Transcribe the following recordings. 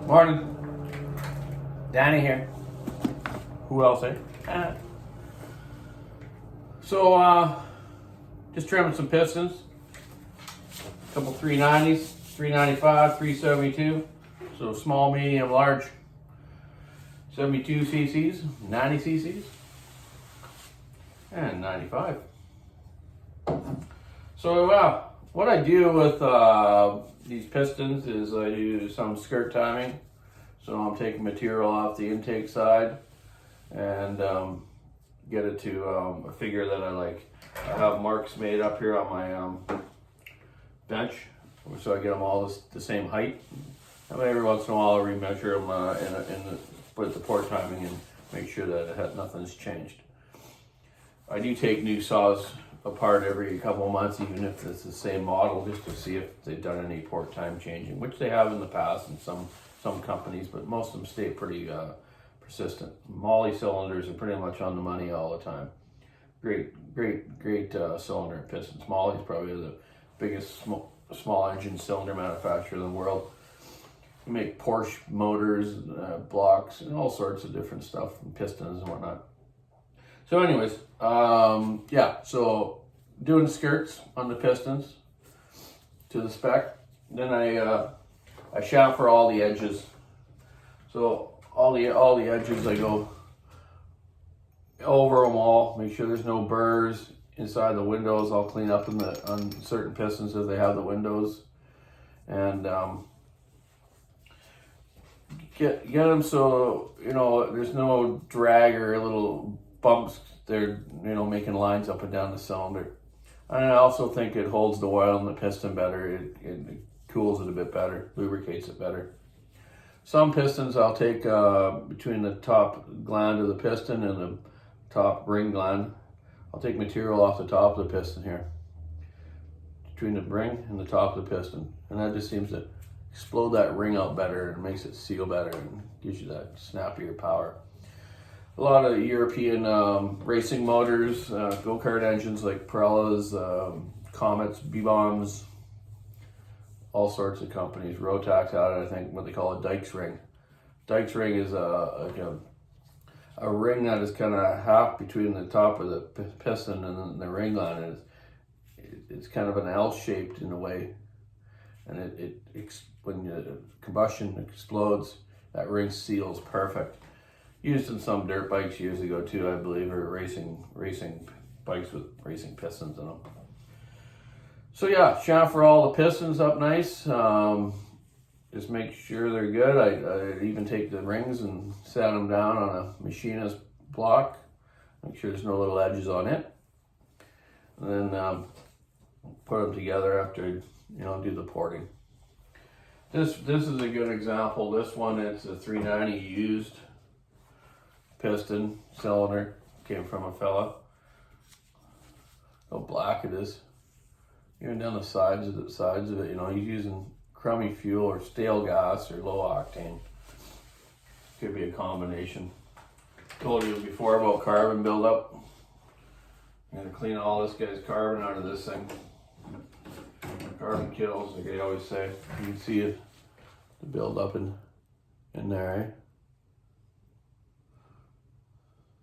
Morning. Donny here. Who else, eh? So, just trimming some pistons. A couple 390s, 395, 372. So small, medium, large. 72 cc's, 90 cc's, and 95. So, what I do with these pistons is I do some skirt timing. So I'm taking material off the intake side and get it to a figure that I like. I have marks made up here on my bench, so I get them all the same height. And every once in a while I remeasure them put the port timing and make sure that nothing's changed. I do take new saws apart every couple of months, even if it's the same model, just to see if they've done any port time changing, which they have in the past in some companies, but most of them stay pretty persistent. Molly cylinders are pretty much on the money all the time. Great cylinder pistons. Molly's probably the biggest small engine cylinder manufacturer in the world. We make Porsche motors, blocks, and all sorts of different stuff, and pistons and whatnot. So anyways, so doing the skirts on the pistons to the spec. Then I chamfer all the edges. So all the edges, I go over them all, make sure there's no burrs inside the windows. I'll clean up on certain pistons if they have the windows, and get them so there's no drag or little bumps. They're making lines up and down the cylinder. And I also think it holds the oil in the piston better. It cools it a bit better, lubricates it better. Some pistons I'll take between the top gland of the piston and the top ring gland. I'll take material off the top of the piston here, between the ring and the top of the piston, and that just seems to explode that ring out better and makes it seal better and gives you that snappier power. A lot of European racing motors, go-kart engines like Pirellas, Comets, B-Bombs, all sorts of companies. Rotax had it, I think, what they call a Dykes ring. Dykes ring is a ring that is kind of half between the top of the piston and the ring line. It's kind of an L-shaped in a way, and when the combustion explodes, that ring seals perfect. Used in some dirt bikes years ago too, I believe, or racing bikes with racing pistons in them. So yeah, chamfer all the pistons up nice. Just make sure they're good. I even take the rings and sand them down on a machinist block. Make sure there's no little edges on it. And then put them together after do the porting. This is a good example. This one, it's a 390 used piston cylinder, came from a fella. How black it is. Even down the sides of it, he's using crummy fuel or stale gas or low octane. Could be a combination. Told you before about carbon buildup. I'm gonna clean all this guy's carbon out of this thing. Carbon kills, like they always say. You can see it, the buildup in there, eh?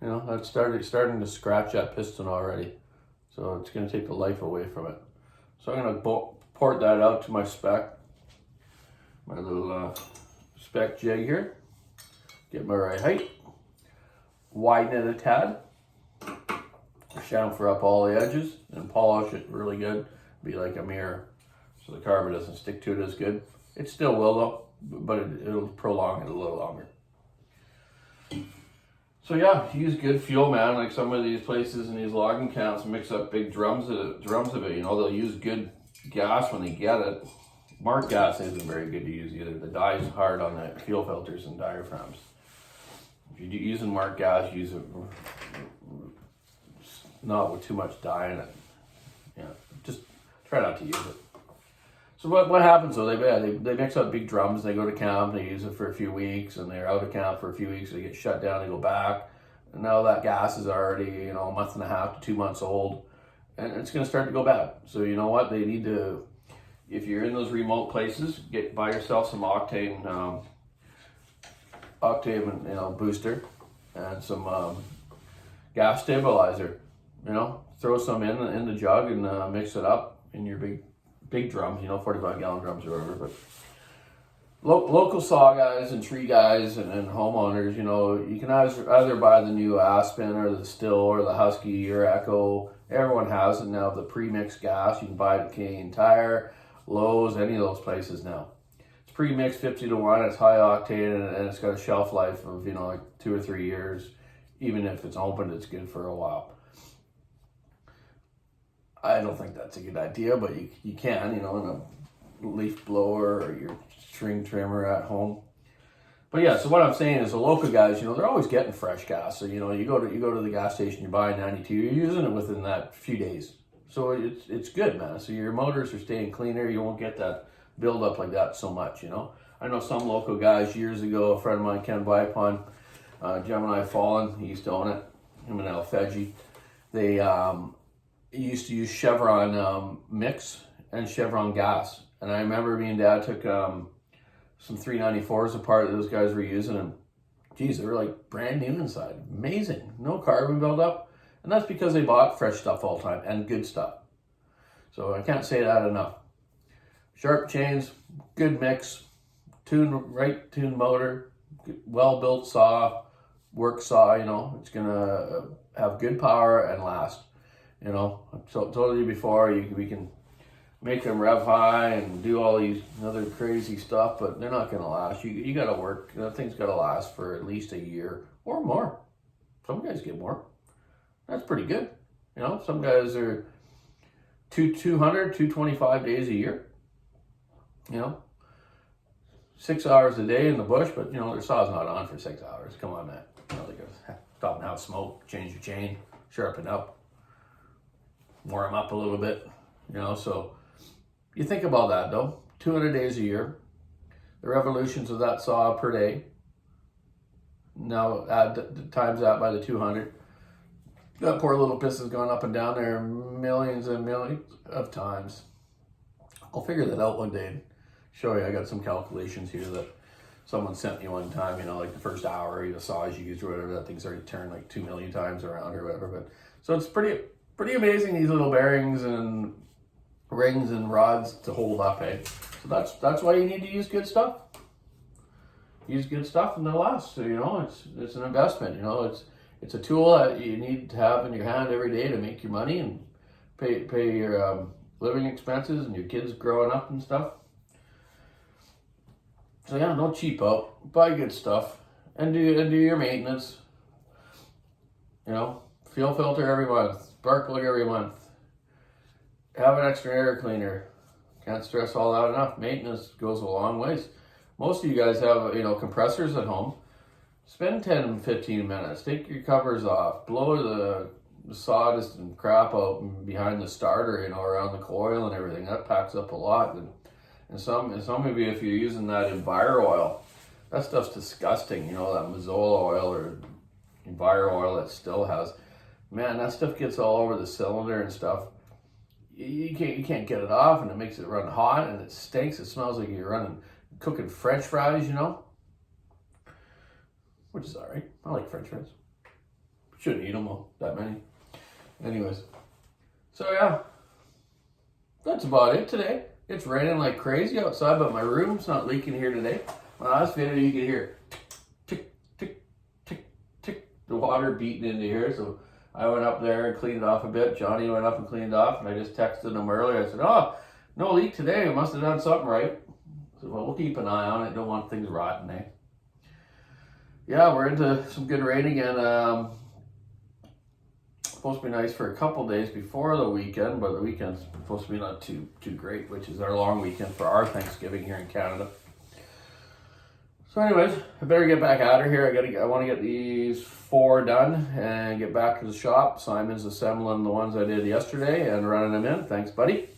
That's starting to scratch that piston already. So it's going to take the life away from it. So I'm going to port that out to my spec. My little spec jig here. Get my right height. Widen it a tad. Chamfer up all the edges and polish it really good. Be like a mirror, so the carbon doesn't stick to it as good. It still will though, but it'll prolong it a little longer. So yeah, use good fuel, man. Like some of these places in these logging camps mix up big drums of it. They'll use good gas when they get it. Marked gas isn't very good to use either. The dye is hard on the fuel filters and diaphragms. If you're using marked gas, use it not with too much dye in it. Yeah, just try not to use it. So what happens though? They mix up big drums. They go to camp. They use it for a few weeks, and they're out of camp for a few weeks. They get shut down. They go back, and now that gas is already a month and a half to 2 months old, and it's going to start to go bad. So you know what? They need to, if you're in those remote places, buy yourself some octane octane, booster, and some gas stabilizer. Throw some in the jug and mix it up in your big drums. 45-gallon drums or whatever. But local saw guys and tree guys and homeowners, you can either buy the new Aspen or the Still or the Husky or Echo. Everyone has it now. The pre-mixed gas, you can buy it at Canadian Tire, Lowe's, any of those places now. It's pre-mixed 50-1. It's high octane and it's got a shelf life of like 2 or 3 years. Even if it's opened, it's good for a while. I don't think that's a good idea, but you can, in a leaf blower or your string trimmer at home. But yeah, so what I'm saying is the local guys, they're always getting fresh gas. So, you go to the gas station, you buy 92, you're using it within that few days. So it's good, man. So your motors are staying cleaner. You won't get that buildup like that so much, I know some local guys years ago, a friend of mine, Ken Vipon, Gemini Fallen, he used to own it, him and Alfeggi. They used to use Chevron mix and Chevron gas. And I remember me and Dad took some 394s apart that those guys were using, and geez, they were like brand new inside. Amazing. No carbon buildup. And that's because they bought fresh stuff all the time and good stuff. So I can't say that enough. Sharp chains, good mix, right tuned motor, well-built saw, work saw, it's going to have good power and last. I told you before, we can make them rev high and do all these other crazy stuff, but they're not going to last. You got to work. That thing's got to last for at least a year or more. Some guys get more. That's pretty good. Some guys are 225 days a year. 6 hours a day in the bush, but their saw's not on for 6 hours. Come on, man. They gotta stop and have smoke, change your chain, sharpen up, warm up a little bit. So you think about that though. 200 days a year. The revolutions of that saw per day. Now add times that by the 200. That poor little piston's gone up and down there millions and millions of times. I'll figure that out one day and show you. I got some calculations here that someone sent me one time, like the first hour, the saws you used or whatever, that thing's already turned like 2 million times around or whatever. But so it's pretty amazing, these little bearings and rings and rods to hold up, eh? So that's why you need to use good stuff. Use good stuff and they'll last. So, it's an investment, it's a tool that you need to have in your hand every day to make your money and pay your living expenses and your kids growing up and stuff. So yeah, don't cheap out. Buy good stuff and do your maintenance. Fuel filter every month, spark plug every month. Have an extra air cleaner. Can't stress all that enough. Maintenance goes a long ways. Most of you guys have, compressors at home. Spend 10, 15 minutes. Take your covers off. Blow the sawdust and crap out behind the starter, around the coil and everything. That packs up a lot. And some of you, if you're using that Enviro oil, that stuff's disgusting. That Mazola oil or Enviro oil that still has. Man, that stuff gets all over the cylinder and stuff. You can't get it off, and it makes it run hot, and it stinks. It smells like you're cooking French fries, which is all right. I like French fries. Shouldn't eat them all, that many. Anyways, so yeah, that's about it today. It's raining like crazy outside, but my room's not leaking here today. My last video, you could hear tick, tick, tick, tick, the water beating into here. So I went up there and cleaned it off a bit. Johnny went up and cleaned it off, and I just texted him earlier. I said, "Oh, no leak today. I must have done something right." So we'll keep an eye on it. Don't want things rotting, eh? Yeah, we're into some good rain again. Supposed to be nice for a couple days before the weekend, but the weekend's supposed to be not too great, which is our long weekend for our Thanksgiving here in Canada. So anyways, I better get back out of here. I want to get these 4 done and get back to the shop. Simon's assembling the ones I did yesterday and running them in. Thanks, buddy.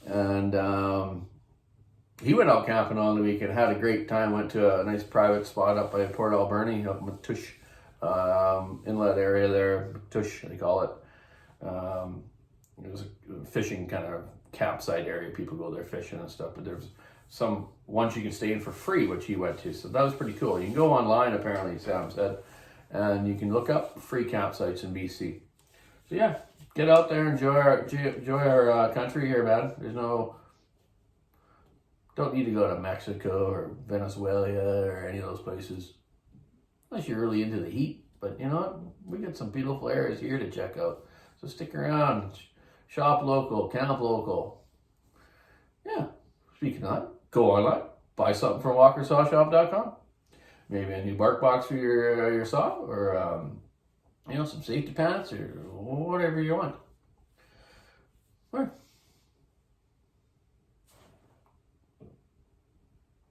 And he went out camping on the weekend, had a great time. Went to a nice private spot up by Port Alberni, up in Matush inlet area there, Tush they call it. It was a fishing kind of campsite area. People go there fishing and stuff, but there's some ones you can stay in for free, which he went to. So that was pretty cool. You can go online, apparently, Sam said, and you can look up free campsites in BC. So yeah, get out there, enjoy our country here, man. Don't need to go to Mexico or Venezuela or any of those places, unless you're really into the heat. But you know what? We got some beautiful areas here to check out. So stick around, shop local, camp local. Yeah, speaking of that, go online, buy something from walkersawshop.com. Maybe a new bark box for your saw, or some safety pants, or whatever you want. Or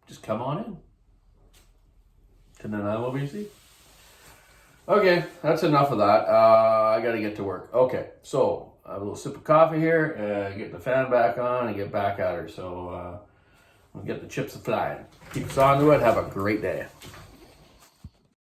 just come on in to Nanaimo, BC. Okay, that's enough of that. I got to get to work. Okay, so I have a little sip of coffee here, get the fan back on, and get back at her. So we'll get the chips a flying. Keep us on to it. Have a great day.